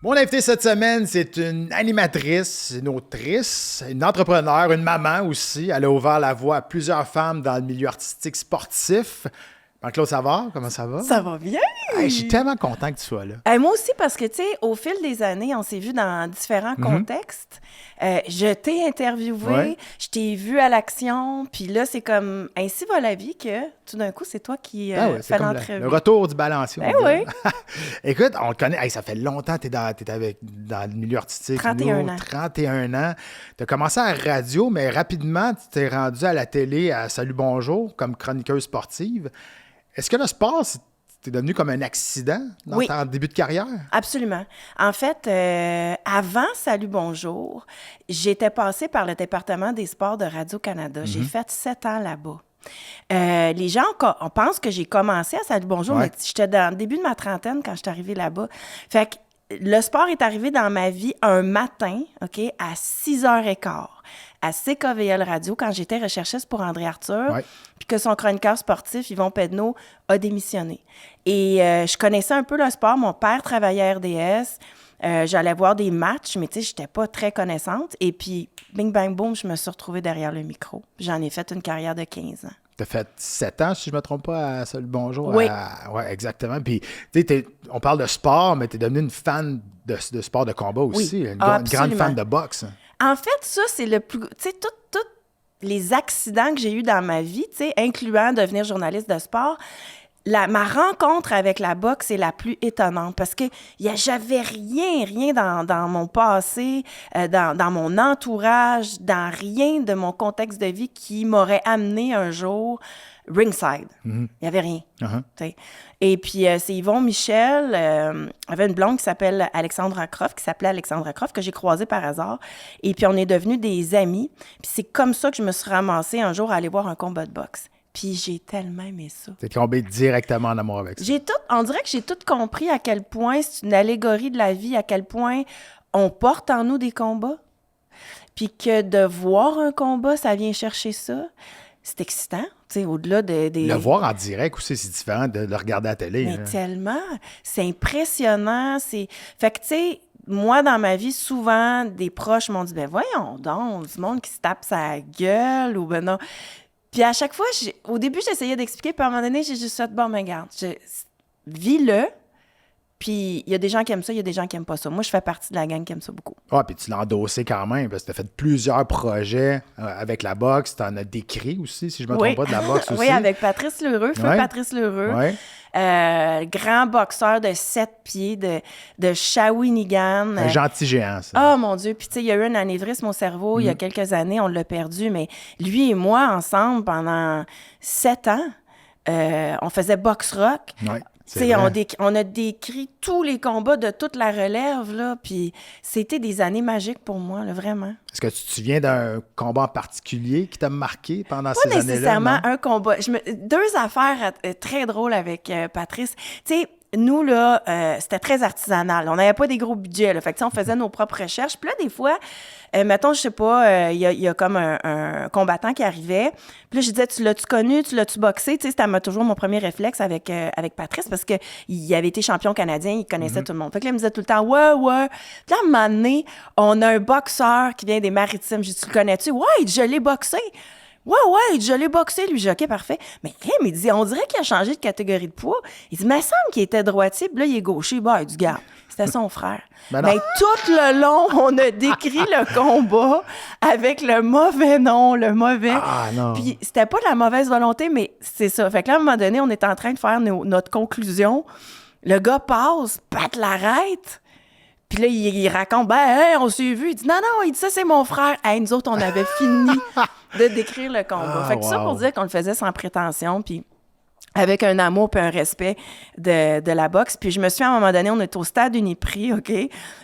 Mon invité cette semaine, c'est une animatrice, une autrice, une entrepreneure, une maman aussi. Elle a ouvert la voie à plusieurs femmes dans le milieu artistique sportif. Marc-Claude Savard, comment ça va? Ça va bien! Hey, je suis tellement content que tu sois là. Moi aussi, parce que, tu sais, au fil des années, on s'est vu dans différents contextes. Je t'ai interviewé, je t'ai vu à l'action, puis là, c'est comme ainsi va la vie que, tout d'un coup, c'est toi qui fais l'entrevue. Le retour du balancier. Ben oui. Écoute, on te connaît, hey, ça fait longtemps que tu es dans le milieu artistique. 31 ans. 31 ans. Tu as commencé à la radio, mais rapidement, tu t'es rendu à la télé à Salut Bonjour comme chroniqueuse sportive. Est-ce que le sport, c'est devenu comme un accident dans ton début de carrière? Absolument. En fait, avant Salut Bonjour, j'étais passée par le département des sports de Radio-Canada. J'ai fait 7 ans là-bas. Les gens, on pense que j'ai commencé à Salut Bonjour, mais j'étais dans le début de ma trentaine quand je suis arrivée là-bas. Fait que le sport est arrivé dans ma vie un matin, OK, à 6h15, à CKVL Radio, quand j'étais recherchiste pour André Arthur, puis que son chroniqueur sportif, Yvon Pedneau, a démissionné. Et je connaissais un peu le sport. Mon père travaillait à RDS. J'allais voir des matchs, mais tu sais, j'étais pas très connaissante. Et puis, bing, bang, boom, je me suis retrouvée derrière le micro. J'en ai fait une carrière de 15 ans. Tu as fait 7 ans, si je ne me trompe pas, à Salut Bonjour. Oui. Oui, exactement. Puis, tu sais, on parle de sport, mais tu es devenue une fan de sport de combat aussi. Oui. Une grande fan de boxe. En fait, ça, c'est le plus... Tu sais, tous les accidents que j'ai eus dans ma vie, tu sais, incluant devenir journaliste de sport, ma rencontre avec la boxe est la plus étonnante parce que j'avais rien dans mon passé, dans mon entourage, dans rien de mon contexte de vie qui m'aurait amené un jour ringside. Il n'y avait rien. Et puis, c'est Yvon Michel, avait une blonde qui s'appelle Alexandra Croft, que j'ai croisée par hasard. Et puis, on est devenus des amis. Puis, c'est comme ça que je me suis ramassée un jour à aller voir un combat de boxe. Puis j'ai tellement aimé ça. T'es tombé directement en amour avec ça. On dirait que j'ai tout compris à quel point c'est une allégorie de la vie, à quel point on porte en nous des combats. Puis que de voir un combat, ça vient chercher ça. C'est excitant, tu sais, au-delà des... Le voir en direct aussi, c'est différent de le regarder à la télé. Mais tellement. C'est impressionnant. Fait que, tu sais, moi, dans ma vie, souvent, des proches m'ont dit, ben voyons donc, du monde qui se tape sa gueule ou ben non... Puis à chaque fois, au début, j'essayais d'expliquer, puis à un moment donné, j'ai juste fait, bon, mais regarde, vis-le, puis il y a des gens qui aiment ça, il y a des gens qui aiment pas ça. Moi, je fais partie de la gang qui aime ça beaucoup. Ah, puis tu l'as endossé quand même, parce que tu as fait plusieurs projets avec la boxe. Tu en as décrit aussi, si je ne me trompe pas, de la boxe aussi. Oui, avec Patrice Lheureux, Patrice Lheureux. Grand boxeur de 7 pieds de Shawinigan. Un gentil géant, ça. Oh mon Dieu! Puis tu sais, il y a eu un anévrisme au cerveau il y a quelques années, on l'a perdu, mais lui et moi, ensemble, pendant 7 ans, on faisait boxe rock. On a décrit tous les combats de toute la relève, là, puis c'était des années magiques pour moi, là, vraiment. Est-ce que tu te souviens d'un combat en particulier qui t'a marqué pendant ces années-là? Pas nécessairement un combat. Deux affaires très drôles avec Patrice. Tu sais, nous, là, c'était très artisanal. On n'avait pas des gros budgets, là. Fait que, on faisait nos propres recherches. Puis là, des fois, mettons, je sais pas, il y a comme un combattant qui arrivait. Puis là, je disais, tu l'as-tu connu? Tu l'as-tu boxé? Tu sais, c'était toujours mon premier réflexe avec Patrice parce qu'il avait été champion canadien, il connaissait tout le monde. Fait que là, il me disait tout le temps, ouais. Puis là, à un moment donné, on a un boxeur qui vient des Maritimes. Je dis, tu le connais-tu? Ouais, je l'ai boxé. Ouais, je l'ai boxé, lui. J'ai dit, OK, parfait. Mais il dit, on dirait qu'il a changé de catégorie de poids. Il dit, mais il semble qu'il était droitier, puis là, il est gaucher. Bah, il dit, garde, c'était son frère. Mais tout le long, on a décrit le combat avec le mauvais nom, le mauvais. Ah, non. Puis c'était pas de la mauvaise volonté, mais c'est ça. Fait que là, à un moment donné, on est en train de faire notre conclusion. Le gars passe, Pat l'arrête. Puis là, il raconte, on s'est vu. Il dit, non, il dit, ça, c'est mon frère. Hey, nous autres, on avait fini de décrire le combat. Fait que ça pour dire qu'on le faisait sans prétention, puis avec un amour puis un respect de la boxe. Puis je me suis à un moment donné, on était au stade Uniprix, OK?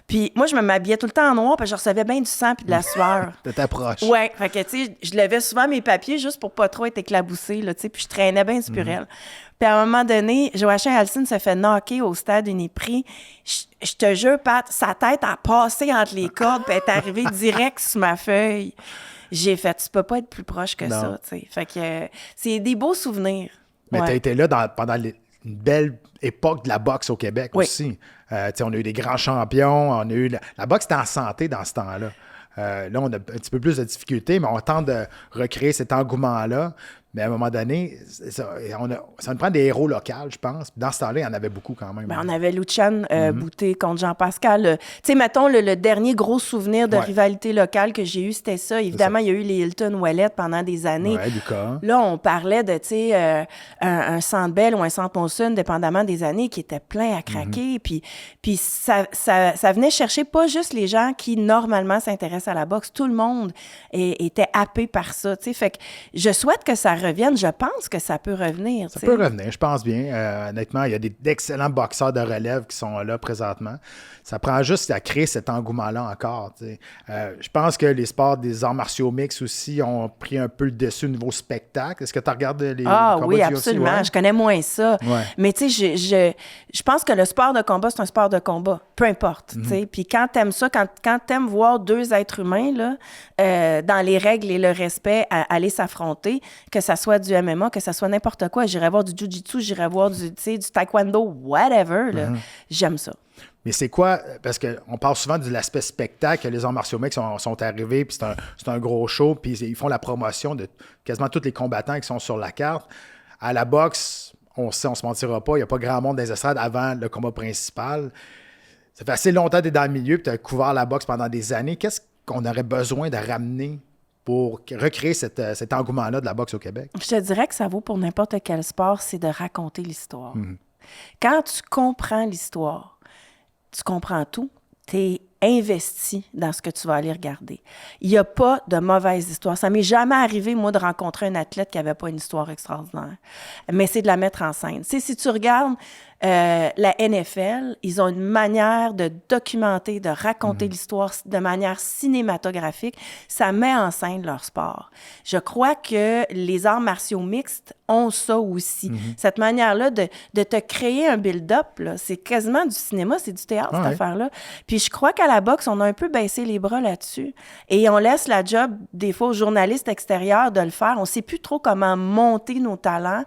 Puis moi, je m'habillais tout le temps en noir, puis je recevais bien du sang puis de la sueur. De ta proche. Ouais, fait que, tu sais, je levais souvent mes papiers juste pour pas trop être éclaboussée, là, tu sais, puis je traînais bien sur elle. Puis à un moment donné, Joachim Alcine se fait knocker au stade Uniprix. Je te jure, Pat, sa tête a passé entre les cordes puis elle est arrivée direct sur ma feuille. J'ai fait, tu peux pas être plus proche que ça, tu sais. Fait que c'est des beaux souvenirs. Mais tu as été là pendant une belle époque de la boxe au Québec aussi. On a eu des grands champions, on a eu... La boxe était en santé dans ce temps-là. Là, on a un petit peu plus de difficultés, mais on tente de recréer cet engouement-là. Mais à un moment donné, ça nous prend des héros locaux, je pense. Dans ce temps-là, il y en avait beaucoup quand même. On avait Luchan Boutet contre Jean-Pascal. Tu sais, mettons, le dernier gros souvenir de rivalité locale que j'ai eu, c'était ça. Évidemment, il y a eu les Hilton Ouellet pendant des années. Ouais, Lucas. Là, on parlait de, tu sais, un Centre Bell ou un Centre Monson, dépendamment des années, qui était plein à craquer. Puis ça venait chercher pas juste les gens qui, normalement, s'intéressent à la boxe. Tout le monde était happé par ça, tu sais. Fait que je souhaite que ça revienne. Je pense que ça peut revenir. Ça peut revenir, je pense bien. Honnêtement, il y a d'excellents boxeurs de relève qui sont là présentement. Ça prend juste à créer cet engouement-là encore. Je pense que les sports des arts martiaux mixtes aussi ont pris un peu le dessus au niveau spectacle. Est-ce que tu regardes les combats oui, du absolument. UFC? Ouais? Je connais moins ça. Ouais. Mais tu sais, je pense que le sport de combat, c'est un sport de combat. Peu importe. Puis quand t'aimes ça, quand t'aimes voir deux êtres humains, là, dans les règles et le respect, aller s'affronter, que ça soit du MMA, que ça soit n'importe quoi. J'irais voir du jiu-jitsu, j'irais voir du taekwondo, whatever. Là. J'aime ça. Mais c'est quoi? Parce qu'on parle souvent de l'aspect spectacle, les arts martiaux mixtes sont arrivés, puis c'est un gros show, puis ils font la promotion de quasiment tous les combattants qui sont sur la carte. À la boxe, on sait, on se mentira pas, il n'y a pas grand monde dans les estrades avant le combat principal. Ça fait assez longtemps que tu es dans le milieu, puis tu as couvert la boxe pendant des années. Qu'est-ce qu'on aurait besoin de ramener pour recréer cet engouement-là de la boxe au Québec? Je te dirais que ça vaut pour n'importe quel sport, c'est de raconter l'histoire. Quand tu comprends l'histoire, tu comprends tout, tu es investi dans ce que tu vas aller regarder. Il n'y a pas de mauvaise histoire. Ça m'est jamais arrivé, moi, de rencontrer un athlète qui n'avait pas une histoire extraordinaire. Mais c'est de la mettre en scène. Tu sais, si tu regardes la NFL, ils ont une manière de documenter, de raconter l'histoire de manière cinématographique. Ça met en scène leur sport. Je crois que les arts martiaux mixtes ont ça aussi. Cette manière-là de te créer un build-up, là, c'est quasiment du cinéma, c'est du théâtre, cette affaire-là. Puis je crois qu'à la boxe, on a un peu baissé les bras là-dessus. Et on laisse la job, des fois, aux journalistes extérieurs de le faire. On ne sait plus trop comment monter nos talents,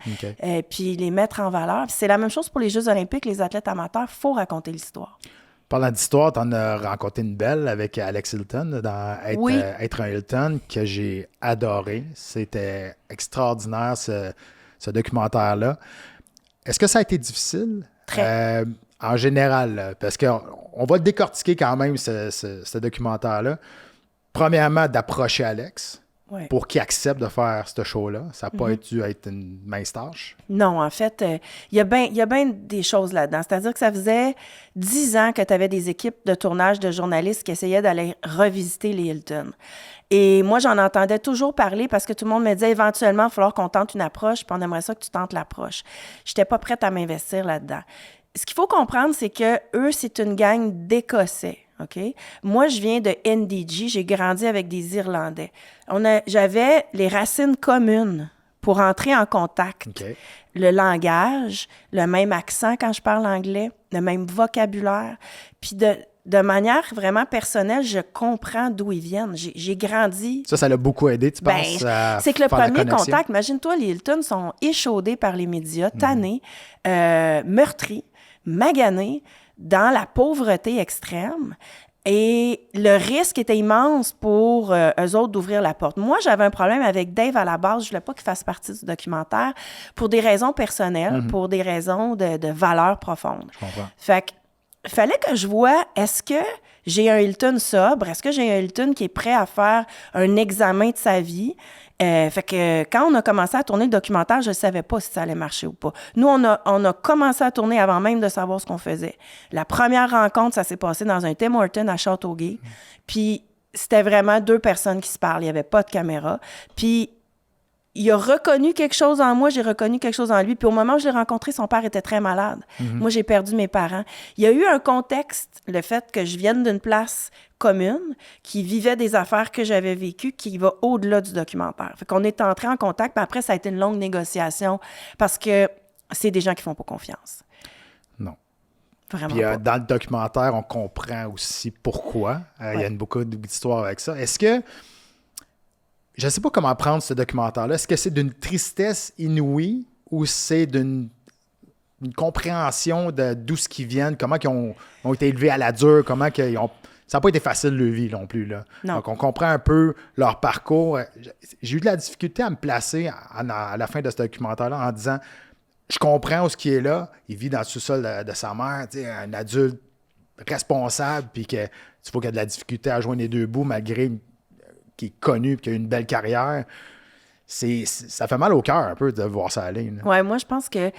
puis les mettre en valeur. Puis c'est la même chose pour les Jeux olympiques, les athlètes amateurs. Il faut raconter l'histoire. Parlant d'histoire, tu en as rencontré une belle avec Alex Hilton dans Être un Hilton que j'ai adoré. C'était extraordinaire, ce documentaire-là. Est-ce que ça a été difficile? Très. En général, parce qu'on va décortiquer quand même ce documentaire-là. Premièrement, d'approcher Alex pour qu'il accepte de faire ce show-là. Ça n'a pas dû être une mince tâche. Non, en fait, il y a bien des choses là-dedans. C'est-à-dire que ça faisait 10 ans que tu avais des équipes de tournage de journalistes qui essayaient d'aller revisiter les Hilton. Et moi, j'en entendais toujours parler parce que tout le monde me disait éventuellement, il va falloir qu'on tente une approche, puis on aimerait ça que tu tentes l'approche. Je n'étais pas prête à m'investir là-dedans. Ce qu'il faut comprendre, c'est que eux, c'est une gang d'Écossais. OK? Moi, je viens de NDG. J'ai grandi avec des Irlandais. J'avais les racines communes pour entrer en contact. Okay. Le langage, le même accent quand je parle anglais, le même vocabulaire. Puis de manière vraiment personnelle, je comprends d'où ils viennent. J'ai grandi. Ça l'a beaucoup aidé, tu penses? C'est que le premier contact, imagine-toi, les Hilton sont échaudés par les médias, tannés, meurtris, maganés, dans la pauvreté extrême. Et le risque était immense pour eux autres d'ouvrir la porte. Moi, j'avais un problème avec Dave à la base. Je voulais pas qu'il fasse partie du documentaire pour des raisons personnelles, pour des raisons de valeurs profondes. Je comprends. Fait que fallait que je vois, est-ce que j'ai un Hilton sobre? Est-ce que j'ai un Hilton qui est prêt à faire un examen de sa vie? Fait que quand on a commencé à tourner le documentaire, je ne savais pas si ça allait marcher ou pas. Nous, on a commencé à tourner avant même de savoir ce qu'on faisait. La première rencontre, ça s'est passé dans un Tim Hortons à Châteauguay. Puis c'était vraiment 2 personnes qui se parlent. Il n'y avait pas de caméra. Puis il a reconnu quelque chose en moi, j'ai reconnu quelque chose en lui. Puis au moment où je l'ai rencontré, son père était très malade. Moi, j'ai perdu mes parents. Il y a eu un contexte, le fait que je vienne d'une place commune, qui vivait des affaires que j'avais vécues, qui va au-delà du documentaire. Fait qu'on est entré en contact, mais après, ça a été une longue négociation parce que c'est des gens qui font pas confiance. Non. Vraiment Puis pas. dans le documentaire, on comprend aussi pourquoi. Il y a beaucoup d'histoires avec ça. Est-ce que... Je ne sais pas comment prendre ce documentaire-là. Est-ce que c'est d'une tristesse inouïe ou c'est d'une une compréhension de d'où ce qu'ils viennent, comment ils ont été élevés à la dure, comment qu'ils ont... Ça n'a pas été facile leur vie non plus. Là. Non. Donc, on comprend un peu leur parcours. J'ai eu de la difficulté à me placer à la fin de ce documentaire-là en disant, je comprends où ce qui est là. Il vit dans le sous-sol de sa mère, un adulte responsable, puis que tu vois qu'il y a de la difficulté à joindre les deux bouts malgré qu'il est connu et qu'il a une belle carrière. Ça fait mal au cœur un peu de voir ça aller. Oui, moi, je pense que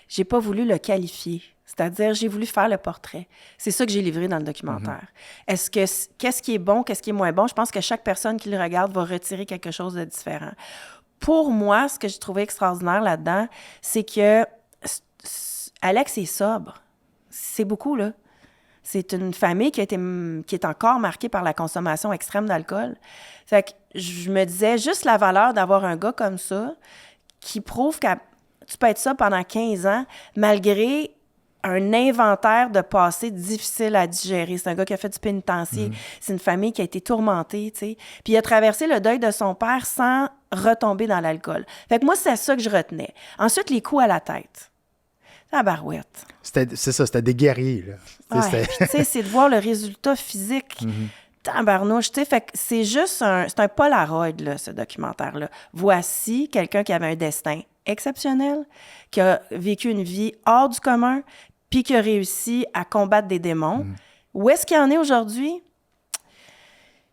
j'ai pas voulu le qualifier. C'est-à-dire, j'ai voulu faire le portrait. C'est ça que j'ai livré dans le documentaire. Qu'est-ce qui est bon, qu'est-ce qui est moins bon? Je pense que chaque personne qui le regarde va retirer quelque chose de différent. Pour moi, ce que j'ai trouvé extraordinaire là-dedans, c'est que Alex est sobre. C'est beaucoup, là. C'est une famille qui est encore marquée par la consommation extrême d'alcool. Fait que je me disais, juste la valeur d'avoir un gars comme ça qui prouve que tu peux être ça pendant 15 ans, malgré un inventaire de passé difficile à digérer. C'est un gars qui a fait du pénitencier. C'est une famille qui a été tourmentée, tu sais. Puis il a traversé le deuil de son père sans retomber dans l'alcool. Fait que moi, c'est ça que je retenais. Ensuite, les coups à la tête. La barouette. C'est ça, c'était des guerriers, là. Ouais, tu sais, c'est de voir le résultat physique. Tabarnouche, tu sais, fait que c'est juste c'est un Polaroid, là, ce documentaire-là. Voici quelqu'un qui avait un destin exceptionnel, qui a vécu une vie hors du commun, puis qui a réussi à combattre des démons. Où est-ce qu'il en est aujourd'hui?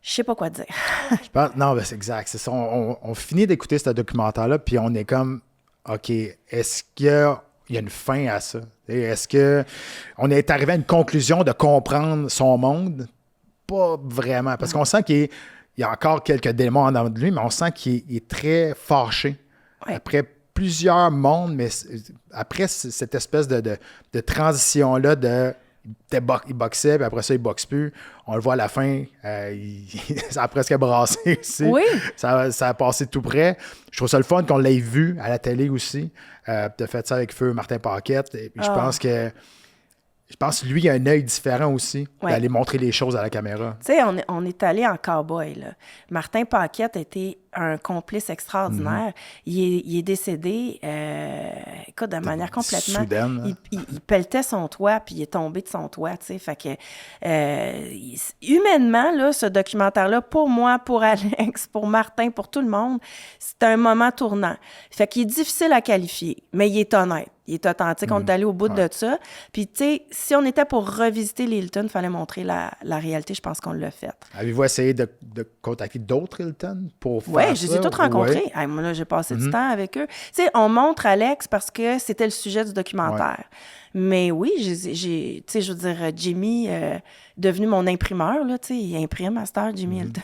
Je sais pas quoi dire. Je pense, non, ben c'est exact. C'est ça. On finit d'écouter ce documentaire-là, puis on est comme, OK, est-ce qu'il y a une fin à ça? Est-ce qu'on est arrivé à une conclusion de comprendre son monde? Pas vraiment. Parce qu'on sent qu'il y a encore quelques démons en dedans de lui, mais on sent qu'il est très fâché. Ouais. Après plusieurs mondes, mais après cette espèce de transition-là il boxait, puis après ça, il boxe plus. On le voit à la fin, ça a presque brassé aussi. Oui. Ça a passé tout près. Je trouve ça le fun qu'on l'ait vu à la télé aussi. De fait ça avec feu Martin Paquette. Et puis je pense que lui, il a un œil différent aussi d'aller montrer les choses à la caméra. Tu sais, on est allé en cow-boy, là. Martin Paquette était un complice extraordinaire. Il est décédé, écoute, de manière complètement... soudaine. Il pelletait son toit, puis il est tombé de son toit, tu sais. Fait que, humainement, là, ce documentaire-là, pour moi, pour Alex, pour Martin, pour tout le monde, c'est un moment tournant. Fait qu'il est difficile à qualifier, mais il est honnête. Il est authentique. On est allé au bout de ça. Puis, tu sais, si on était pour revisiter les Hilton, il fallait montrer la réalité. Je pense qu'on l'a fait. Avez-vous essayé de contacter d'autres Hilton pour faire ça? Oui, je les ai tous rencontrés. Hey, moi, là, j'ai passé du temps avec eux. Tu sais, on montre Alex parce que c'était le sujet du documentaire. Mais oui, tu sais, je veux dire, Jimmy, devenu mon imprimeur, là, tu sais, il imprime à cette heure, Jimmy Hilton.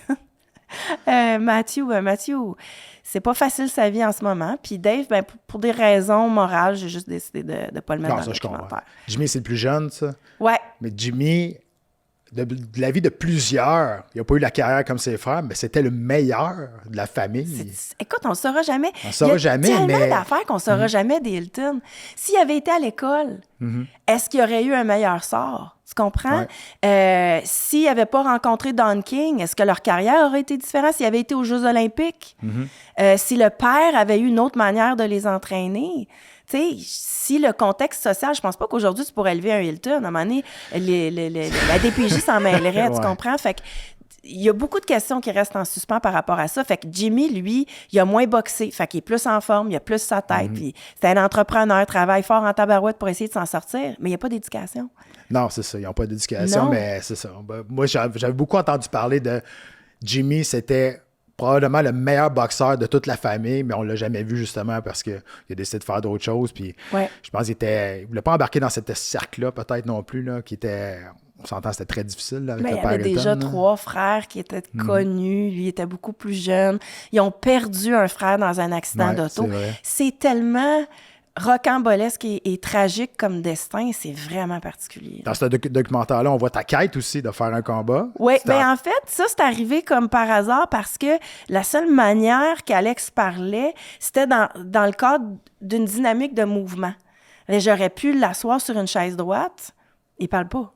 Mathieu, c'est pas facile sa vie en ce moment. Puis Dave, ben, pour des raisons morales, j'ai juste décidé de ne pas le mettre dans le documentaire. Jimmy, c'est le plus jeune, ça. Ouais. Mais Jimmy, de la vie de plusieurs, il n'a pas eu la carrière comme ses frères, mais c'était le meilleur de la famille. Écoute, on ne saura jamais. On ne saura jamais, mais... Il y a tellement d'affaires qu'on ne saura jamais des Hilton. S'il avait été à l'école, est-ce qu'il aurait eu un meilleur sort? Tu comprends? Ouais. S'ils n'avaient pas rencontré Don King, est-ce que leur carrière aurait été différente? S'ils avaient été aux Jeux olympiques? Si le père avait eu une autre manière de les entraîner? Tu sais, si le contexte social, je pense pas qu'aujourd'hui, tu pourrais élever un Hilton. À un moment donné, la DPJ s'en mêlerait, tu comprends? Fait que il y a beaucoup de questions qui restent en suspens par rapport à ça. Fait que Jimmy, lui, il a moins boxé. Fait qu'il est plus en forme, il a plus sa tête. Puis c'est un entrepreneur, travaille fort en tabarouette pour essayer de s'en sortir, mais il n'y a pas d'éducation. Non, c'est ça. Ils n'ont pas d'éducation, mais c'est ça. Moi, j'avais beaucoup entendu parler de Jimmy. C'était probablement le meilleur boxeur de toute la famille, mais on ne l'a jamais vu justement parce qu'il a décidé de faire d'autres choses. Puis je pense qu'il ne voulait pas embarquer dans cet cercle-là, peut-être non plus, là, qui était... On s'entend, c'était très difficile là, avec le père. Il y avait déjà 3 frères qui étaient connus. Lui était beaucoup plus jeune. Ils ont perdu un frère dans un accident d'auto. C'est tellement rocambolesque et tragique comme destin. C'est vraiment particulier. Dans ce documentaire-là, on voit ta quête aussi de faire un combat. Oui, bien en fait, ça, c'est arrivé comme par hasard parce que la seule manière qu'Alex parlait, c'était dans le cadre d'une dynamique de mouvement. J'aurais pu l'asseoir sur une chaise droite. Il parle pas.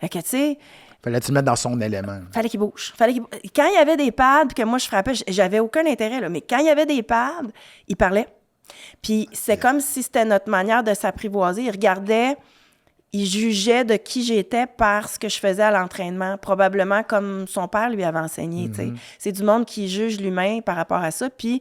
Fait que, tu sais... Fallait-tu le mettre dans son élément? Fallait qu'il bouge. Quand il y avait des pads, puis que moi, je frappais, j'avais aucun intérêt, là, mais quand il y avait des pads, il parlait. Puis c'est comme si c'était notre manière de s'apprivoiser. Il regardait, il jugeait de qui j'étais par ce que je faisais à l'entraînement, probablement comme son père lui avait enseigné. C'est du monde qui juge l'humain par rapport à ça. Puis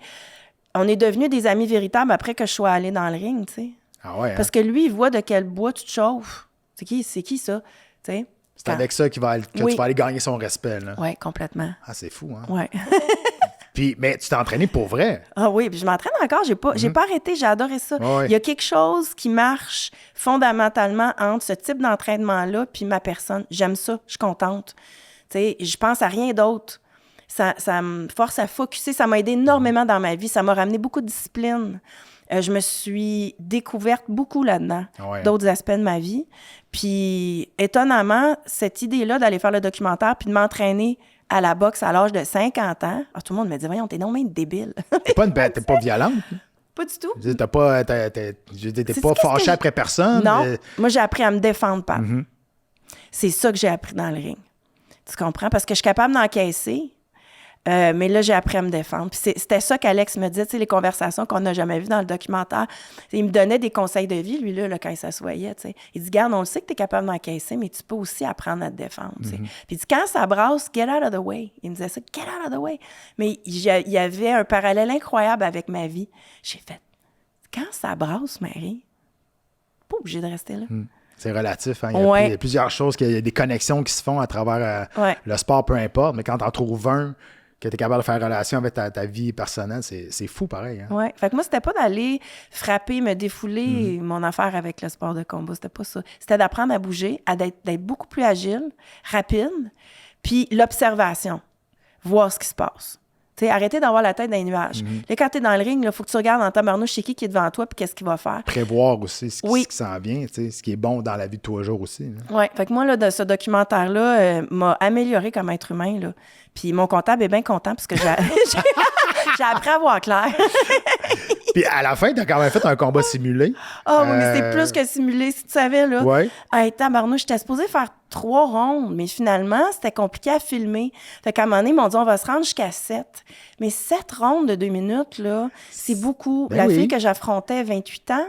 on est devenus des amis véritables après que je sois allée dans le ring, tu sais. Ah ouais, Parce que lui, il voit de quel bois tu te chauffes. C'est qui ça? T'sais? C'est avec ça que tu vas aller gagner son respect. Oui, complètement. Ah, c'est fou, hein? Oui. Puis, mais tu t'es entraîné pour vrai. Ah oui, puis je m'entraîne encore. J'ai pas arrêté, j'ai adoré ça. Ouais. Il y a quelque chose qui marche fondamentalement entre ce type d'entraînement-là puis ma personne. J'aime ça, je suis contente. Tu sais, je pense à rien d'autre. Ça me force à focusser. Ça m'a aidé énormément dans ma vie. Ça m'a ramené beaucoup de discipline. Je me suis découverte beaucoup là-dedans, d'autres aspects de ma vie. Puis, étonnamment, cette idée-là d'aller faire le documentaire puis de m'entraîner à la boxe à l'âge de 50 ans, tout le monde me dit « Voyons, t'es non même débile. » T'es pas violente? Pas du tout. T'es pas fâché après personne? Non. Moi, j'ai appris à me défendre, Pat. C'est ça que j'ai appris dans le ring. Tu comprends? Parce que je suis capable d'encaisser, mais là, j'ai appris à me défendre. Puis c'était ça qu'Alex me disait, tu sais, les conversations qu'on n'a jamais vues dans le documentaire. Il me donnait des conseils de vie, lui, là quand il s'assoyait, tu sais. Il dit, garde, on le sait que tu es capable d'encaisser, mais tu peux aussi apprendre à te défendre, tu sais. Puis il dit, quand ça brasse, get out of the way. Il me disait ça, get out of the way. Mais il y avait un parallèle incroyable avec ma vie. J'ai fait, quand ça brasse, Marie, pas obligé de rester là. C'est relatif. Hein? Il y a plusieurs choses, il y a des connexions qui se font à travers le sport, peu importe. Mais quand tu en trouves un, que tu es capable de faire relation avec ta vie personnelle, c'est fou pareil. Hein? Oui. Fait que moi, c'était pas d'aller frapper, me défouler mon affaire avec le sport de combat. C'était pas ça. C'était d'apprendre à bouger, d'être beaucoup plus agile, rapide, puis l'observation, voir ce qui se passe. Tu sais, arrêter d'avoir la tête dans les nuages. Là, quand tu es dans le ring, il faut que tu regardes en tabarnouche c'est qui est devant toi puis qu'est-ce qu'il va faire. Prévoir aussi ce qui s'en vient, tu sais, ce qui est bon dans la vie de tous les jours aussi. Oui. Fait que moi, là, de ce documentaire-là, m'a amélioré comme être humain, là. Puis mon comptable est bien content parce que j'ai appris à voir clair. Puis à la fin, tu as quand même fait un combat simulé. Ah oui, mais c'est plus que simulé, si tu savais, là. Oui. Hey, tabarnouche, j'étais supposée faire 3 rondes, mais finalement, c'était compliqué à filmer. Fait qu'à un moment donné, ils m'ont dit, on va se rendre jusqu'à 7. Mais 7 rondes de 2 minutes, là, c'est beaucoup. Ben la fille que j'affrontais, 28 ans,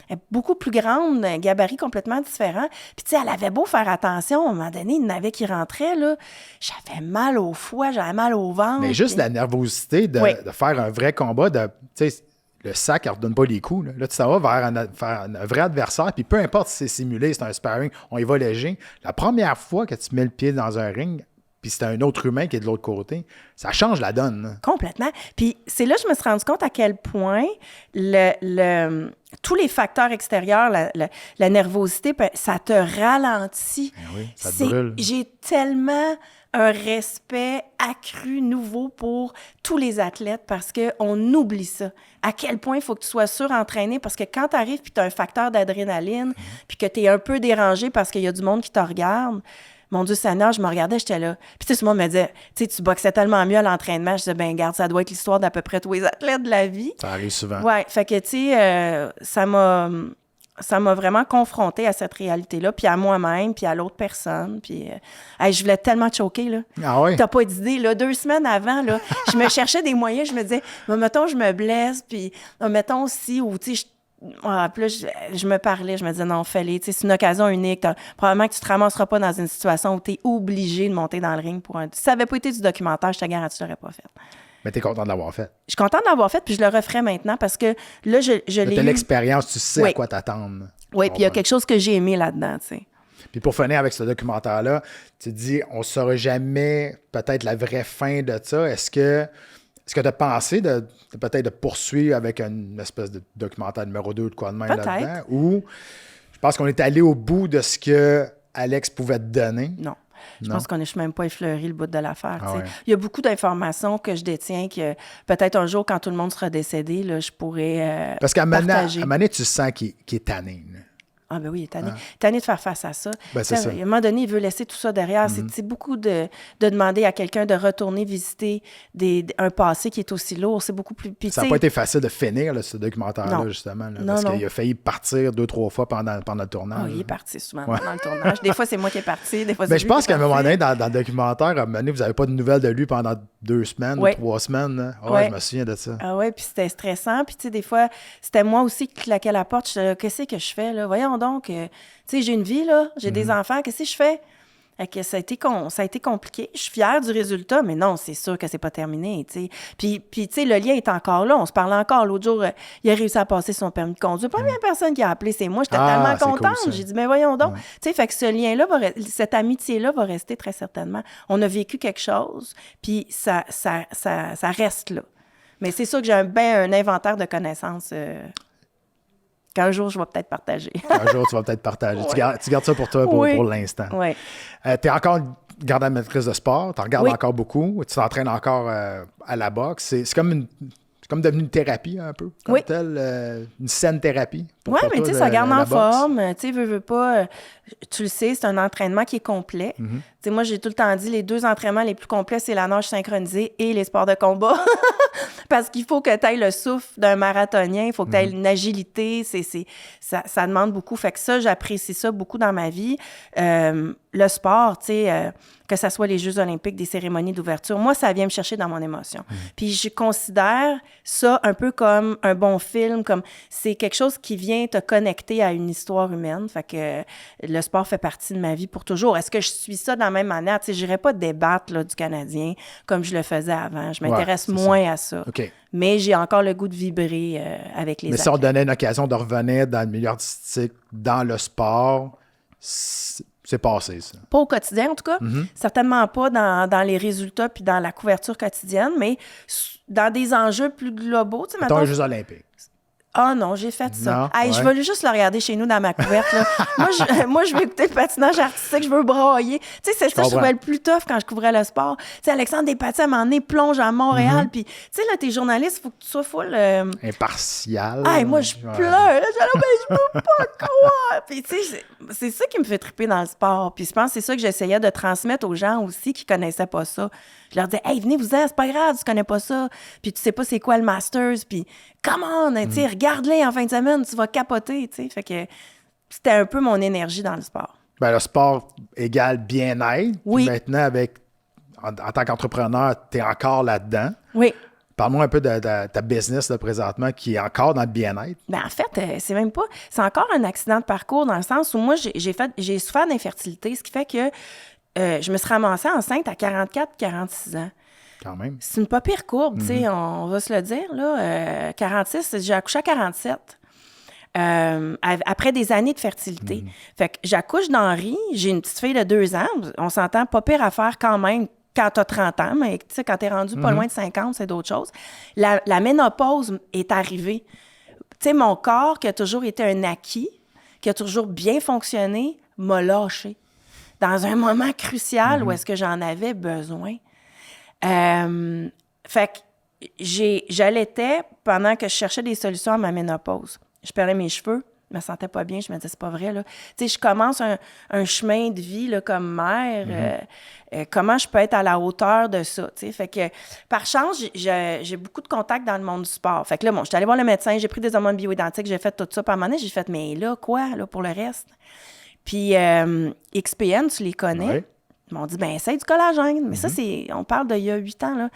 elle est beaucoup plus grande, un gabarit complètement différent. Puis, tu sais, elle avait beau faire attention, à un moment donné, il y en avait qui rentraient, là. J'avais mal au foie, j'avais mal au ventre. Mais juste la nervosité de faire un vrai combat, tu sais, le sac, elle ne redonne pas les coups. Là, tu s'en vas vers un vrai adversaire, puis peu importe si c'est simulé, c'est un sparring, on y va léger. La première fois que tu mets le pied dans un ring, puis c'est un autre humain qui est de l'autre côté, ça change la donne. Là. Complètement. Puis c'est là que je me suis rendu compte à quel point tous les facteurs extérieurs, la nervosité, ça te ralentit. Oui, ça te brûle. J'ai tellement un respect accru, nouveau pour tous les athlètes parce qu'on oublie ça. À quel point il faut que tu sois surentraîné parce que quand tu arrives puis tu as un facteur d'adrénaline puis que tu es un peu dérangé parce qu'il y a du monde qui te regarde, mon Dieu Seigneur, je me regardais, j'étais là. Puis tu sais, tout le monde me disait, tu sais, tu boxais tellement mieux à l'entraînement. Je disais, ben garde, ça doit être l'histoire d'à peu près tous les athlètes de la vie. Ça arrive souvent. Ouais, fait que tu sais, ça m'a vraiment confrontée à cette réalité-là, puis à moi-même, puis à l'autre personne. Puis, je voulais tellement te choquer, là. Ah oui? T'as pas d'idée, là. 2 semaines avant, là, je me cherchais des moyens. Je me disais, mettons, je me blesse, puis mettons aussi, ou tu sais, puis là, je me parlais, je me disais, non, fallait, tu sais, c'est une occasion unique. Probablement que tu te ramasseras pas dans une situation où tu es obligé de monter dans le ring pour un... Si ça n'avait pas été du documentaire, je te garantis, tu l'aurais pas fait. Mais tu es content de l'avoir fait. Je suis contente de l'avoir fait, puis je le referai maintenant parce que là, je l'ai tu as eu... l'expérience, tu sais à quoi t'attendre. Oui, puis il y a quelque chose que j'ai aimé là-dedans, tu sais. Puis pour finir avec ce documentaire-là, tu te dis, on ne saura jamais peut-être la vraie fin de ça. Est-ce que tu as pensé peut-être de poursuivre avec une espèce de documentaire numéro 2 ou de quoi de même là-dedans? Ou je pense qu'on est allé au bout de ce que Alex pouvait te donner? Non. Je pense qu'on n'est même pas effleuré le bout de l'affaire. Ah ouais. Il y a beaucoup d'informations que je détiens que peut-être un jour, quand tout le monde sera décédé, là, je pourrais parce qu'à un moment partager. donné, tu sens qu'il est tanné. Là. Ah ben oui, il est tanné. Tanné de faire face à ça. Ben, c'est ça. À un moment donné, il veut laisser tout ça derrière. C'est beaucoup de demander à quelqu'un de retourner visiter un passé qui est aussi lourd. C'est beaucoup plus... Puis, ça n'a pas été facile de finir, là, ce documentaire-là, justement. Là, parce qu'il a failli partir 2-3 fois pendant le tournage. Oh, il est parti souvent pendant le tournage. Des fois, c'est moi qui est parti. Des fois, c'est mais je pense qu'à un moment donné, dans le documentaire, à un moment donné, vous n'avez pas de nouvelles de lui pendant 2 semaines ou 3 semaines. Je me souviens de ça. Ah ouais, puis c'était stressant. Puis, tu sais, des fois, c'était moi aussi qui claquais la porte. Je disais, qu'est-ce que je fais, là? Voyons donc, tu sais, j'ai une vie, là, j'ai des enfants, qu'est-ce que je fais? Fait que ça a été compliqué. Je suis fière du résultat, mais non, c'est sûr que c'est pas terminé, tu sais. Puis tu sais, le lien est encore là. On se parle encore. L'autre jour, il a réussi à passer son permis de conduire. La première personne qui a appelé, c'est moi. J'étais tellement contente. Cool, j'ai dit, mais voyons donc. Tu sais, fait que ce lien-là, cette amitié-là va rester très certainement. On a vécu quelque chose, puis ça reste là. Mais c'est sûr que j'ai un inventaire de connaissances... qu'un jour, je vais peut-être partager. Un jour, tu vas peut-être partager. Tu gardes ça pour toi pour l'instant. Oui. Tu es encore garde-maîtresse de sport, tu en regardes encore beaucoup, tu t'entraînes encore à la boxe. C'est comme devenu une thérapie un peu, comme telle, une saine thérapie. Oui, mais tu sais, ça garde en forme. Tu sais, veux pas, tu le sais, c'est un entraînement qui est complet. Tu sais, moi, j'ai tout le temps dit, les 2 entraînements les plus complets, c'est la nage synchronisée et les sports de combat. Parce qu'il faut que tu aies le souffle d'un marathonien, il faut que tu aies une agilité, ça demande beaucoup. Fait que ça, j'apprécie ça beaucoup dans ma vie. Le sport, tu sais, que ce soit les Jeux olympiques, des cérémonies d'ouverture, moi, ça vient me chercher dans mon émotion. Puis je considère ça un peu comme un bon film, comme c'est quelque chose qui vient te connecter à une histoire humaine. Fait que le sport fait partie de ma vie pour toujours. Est-ce que je suis ça de la même manière? Tu sais, j'irais pas débattre là, du Canadien comme je le faisais avant. Je m'intéresse moins à ça. Okay. Mais j'ai encore le goût de vibrer avec les athlètes. Mais si on donnait une occasion de revenir dans le milieu artistique, dans le sport, c'est passé, ça. Pas au quotidien, en tout cas. Certainement pas dans les résultats puis dans la couverture quotidienne, mais dans des enjeux plus globaux. Tu sais, mettons les Jeux olympiques. Ah non, j'ai fait ça. Hey, je veux juste le regarder chez nous dans ma couverte. Là. moi, je veux écouter le patinage artistique, je veux brailler. Tu sais, c'est ça que je trouvais le plus tough quand je couvrais le sport. Tu sais, Alexandre Despatie, à un moment donné, plonge à Montréal. Puis, tu sais, là, t'es journaliste, il faut que tu sois full... impartial. Hey, moi, je pleure. Je peux pas croire. Puis, tu sais, c'est ça qui me fait triper dans le sport. Puis, je pense que c'est ça que j'essayais de transmettre aux gens aussi qui connaissaient pas ça. Je leur disais, hey, venez-vous-en, c'est pas grave, tu connais pas ça. Puis tu sais pas c'est quoi le Masters. Puis, come on, tu sais, regarde-les en fin de semaine, tu vas capoter, tu sais. Fait que c'était un peu mon énergie dans le sport. Ben, le sport égale bien-être. Oui. Puis maintenant, en tant qu'entrepreneur, tu es encore là-dedans. Oui. Parle-moi un peu de ta business là, présentement qui est encore dans le bien-être. Ben, en fait, c'est même pas... C'est encore un accident de parcours dans le sens où moi, j'ai souffert d'infertilité, ce qui fait que je me suis ramassée enceinte à 44-46 ans. Quand même. C'est une pas pire courbe, tu sais, on va se le dire, là. 46, j'ai accouché à 47. Après des années de fertilité. Fait que j'accouche d'Henri, j'ai une petite fille de 2 ans, on s'entend, pas pire à faire quand même quand t'as 30 ans, mais tu sais, quand t'es rendu pas loin de 50, c'est d'autres choses. La ménopause est arrivée. Tu sais, mon corps, qui a toujours été un acquis, qui a toujours bien fonctionné, m'a lâché. Dans un moment crucial où est-ce que j'en avais besoin. Fait que j'allaitais pendant que je cherchais des solutions à ma ménopause. Je perdais mes cheveux, je me sentais pas bien, je me disais, c'est pas vrai, là. Tu sais, je commence un chemin de vie, là, comme mère. Comment je peux être à la hauteur de ça, tu sais? Fait que, par chance, j'ai beaucoup de contacts dans le monde du sport. Fait que là, bon, j'étais allée voir le médecin, j'ai pris des hormones bioidentiques, j'ai fait tout ça. Puis à un moment donné, j'ai fait, mais là, quoi, là, pour le reste? Puis, XPN, tu les connais? Oui. Ils m'ont dit, ben essaye du collagène. Mais ça, on parle d'il y a 8 ans, là.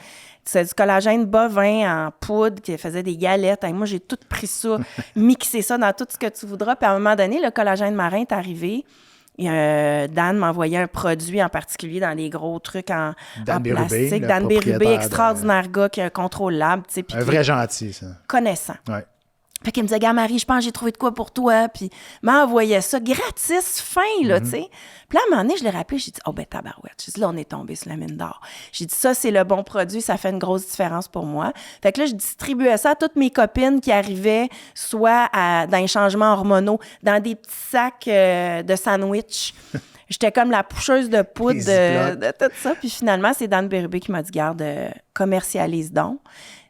C'est du collagène bovin en poudre qui faisait des galettes. Et moi, j'ai tout pris ça, mixé ça dans tout ce que tu voudras. Puis à un moment donné, le collagène marin est arrivé. Et, Dan m'a envoyé un produit en particulier dans des gros trucs en plastique. Dan Bérubé, extraordinaire gars qui a un contrôle lab. Un vrai gentil, ça. Connaissant. Ouais. Fait qu'il me disait, gars, Marie, je pense que j'ai trouvé de quoi pour toi. Puis m'a envoyé ça gratis, fin, là, tu sais. Puis là, à un moment donné, je l'ai rappelé, j'ai dit, oh, ben, tabarouette. J'ai dit, là, on est tombé sur la mine d'or. J'ai dit, ça, c'est le bon produit, ça fait une grosse différence pour moi. Fait que là, je distribuais ça à toutes mes copines qui arrivaient, soit dans les changements hormonaux, dans des petits sacs de sandwich. J'étais comme la poucheuse de poudre de tout ça. Puis finalement, c'est Dan Bérubé qui m'a dit, garde, commercialise donc.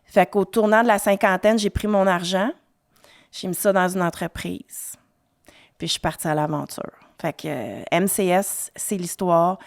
Fait qu'au tournant de la 50aine, j'ai pris mon argent. J'ai mis ça dans une entreprise. puis je suis partie à l'aventure. Fait que MCS, c'est l'histoire.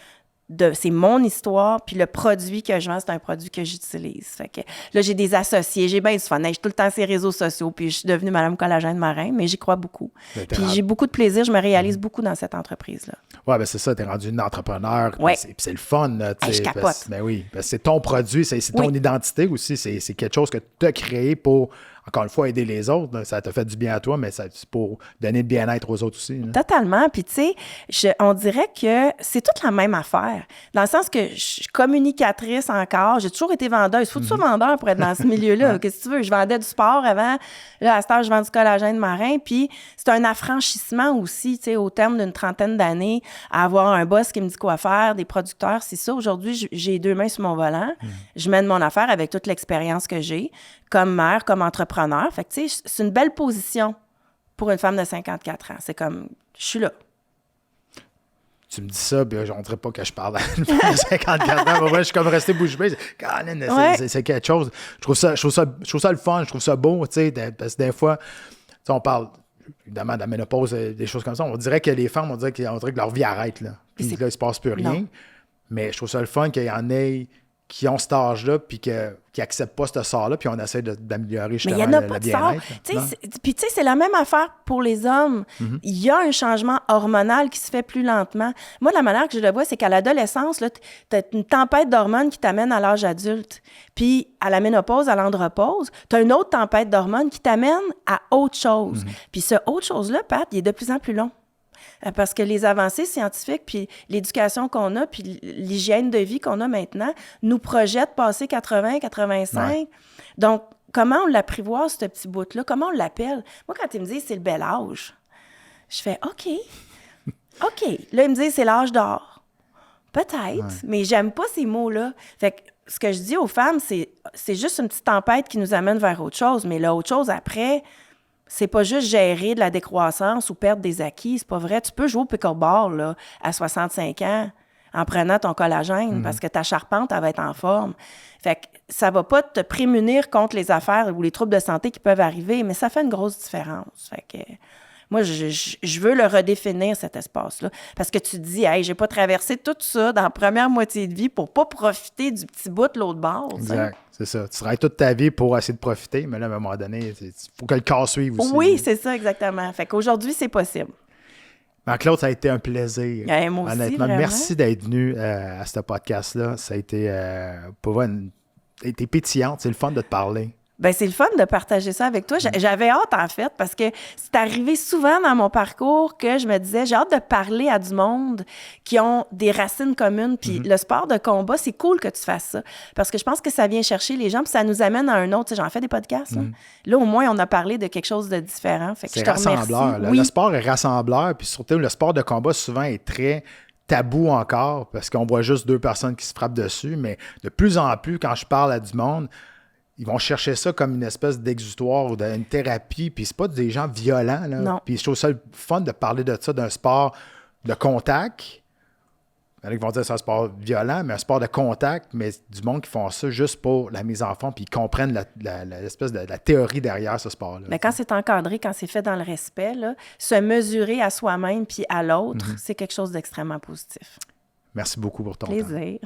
C'est mon histoire, puis le produit que je vends, c'est un produit que j'utilise. Fait que là, j'ai des associés, j'ai bien du fun. Je suis tout le temps sur les réseaux sociaux, puis je suis devenue Madame Collagène Marin, mais j'y crois beaucoup. Puis j'ai beaucoup de plaisir, je me réalise beaucoup dans cette entreprise-là. Oui, ben c'est ça, t'es rendu une entrepreneur, ouais. Puis c'est le fun. Je capote. Ben oui, c'est ton produit, c'est ton identité aussi, c'est quelque chose que tu as créé pour, encore une fois, aider les autres. Ça t'a fait du bien à toi, mais c'est pour donner le bien-être aux autres aussi. Là. Totalement. Puis, tu sais, on dirait que c'est toute la même affaire. Dans le sens que je suis communicatrice encore. J'ai toujours été vendeuse. Il faut toujours vendeur pour être dans ce milieu-là. Qu'est-ce que tu veux? Je vendais du sport avant. Là, à cette heure, je vends du collagène marin. Puis, c'est un affranchissement aussi, tu sais, au terme d'une trentaine d'années, à avoir un boss qui me dit quoi faire, des producteurs, c'est ça. Aujourd'hui, j'ai 2 mains sur mon volant. Je mène mon affaire avec toute l'expérience que j'ai, comme mère, comme entrepreneur. Fait que, tu sais, c'est une belle position pour une femme de 54 ans. C'est comme, je suis là. Tu me dis ça, puis on dirait pas que je parle à une femme de 54 ans. Moi, je suis comme resté bouche bée. C'est quelque chose. Je trouve ça le fun, je trouve ça beau, tu sais, parce que des fois, on parle évidemment de la ménopause, des choses comme ça. On dirait que les femmes, on dirait que leur vie arrête, là. Puis là, il se passe plus rien. Non. Mais je trouve ça le fun qu'il y en ait qui ont cet âge-là, puis qui n'acceptent pas ce sort-là, puis on essaie d'améliorer justement le bien-être. Mais il n'y en a pas de sort. Puis tu sais, c'est la même affaire pour les hommes. Il y a un changement hormonal qui se fait plus lentement. Moi, la manière que je le vois, c'est qu'à l'adolescence, tu as une tempête d'hormones qui t'amène à l'âge adulte. Puis à la ménopause, à l'andropause, tu as une autre tempête d'hormones qui t'amène à autre chose. Puis ce autre chose-là, Pat, il est de plus en plus long. Parce que les avancées scientifiques, puis l'éducation qu'on a, puis l'hygiène de vie qu'on a maintenant, nous projettent passer 80, 85. Ouais. Donc, comment on l'apprivoise, ce petit bout-là? Comment on l'appelle? Moi, quand ils me disent « c'est le bel âge », je fais « OK. OK. » Là, ils me disent « c'est l'âge d'or. » Peut-être, mais j'aime pas ces mots-là. Fait que ce que je dis aux femmes, c'est juste une petite tempête qui nous amène vers autre chose. Mais l'autre chose, après... C'est pas juste gérer de la décroissance ou perdre des acquis, c'est pas vrai. Tu peux jouer au pickleball là, à 65 ans en prenant ton collagène parce que ta charpente, elle va être en forme. Fait que ça va pas te prémunir contre les affaires ou les troubles de santé qui peuvent arriver, mais ça fait une grosse différence. Fait que moi, je veux le redéfinir, cet espace-là. Parce que tu te dis, hey, j'ai pas traversé tout ça dans la première moitié de vie pour pas profiter du petit bout de l'autre bord. Exact. C'est ça. Tu travailles toute ta vie pour essayer de profiter, mais là, à un moment donné, il faut que le corps suive aussi. Oui, c'est ça, exactement. Fait qu'aujourd'hui, c'est possible. Marc-Claude, ça a été un plaisir. Moi aussi, honnêtement, vraiment. Merci d'être venu à ce podcast-là. Ça a été, pour moi, été pétillante. C'est le fun de te parler. Bien, c'est le fun de partager ça avec toi. J'avais hâte, en fait, parce que c'est arrivé souvent dans mon parcours que je me disais, j'ai hâte de parler à du monde qui ont des racines communes. Puis le sport de combat, c'est cool que tu fasses ça. Parce que je pense que ça vient chercher les gens, puis ça nous amène à un autre. Tu sais, j'en fais des podcasts. Là, au moins, on a parlé de quelque chose de différent. Fait que c'est rassembleur. Oui. Le sport est rassembleur, puis surtout, le sport de combat, souvent, est très tabou encore, parce qu'on voit juste 2 personnes qui se frappent dessus. Mais de plus en plus, quand je parle à du monde, ils vont chercher ça comme une espèce d'exutoire ou d'une thérapie, puis c'est pas des gens violents, là. Non. Puis je trouve ça le fun de parler de ça, d'un sport de contact. Il y en a qui vont dire que c'est un sport violent, mais un sport de contact, mais du monde qui font ça juste pour la mise en forme, puis ils comprennent l'espèce de la théorie derrière ce sport-là. Mais quand c'est encadré, quand c'est fait dans le respect, là, se mesurer à soi-même puis à l'autre, c'est quelque chose d'extrêmement positif. Merci beaucoup pour ton temps. Plaisir.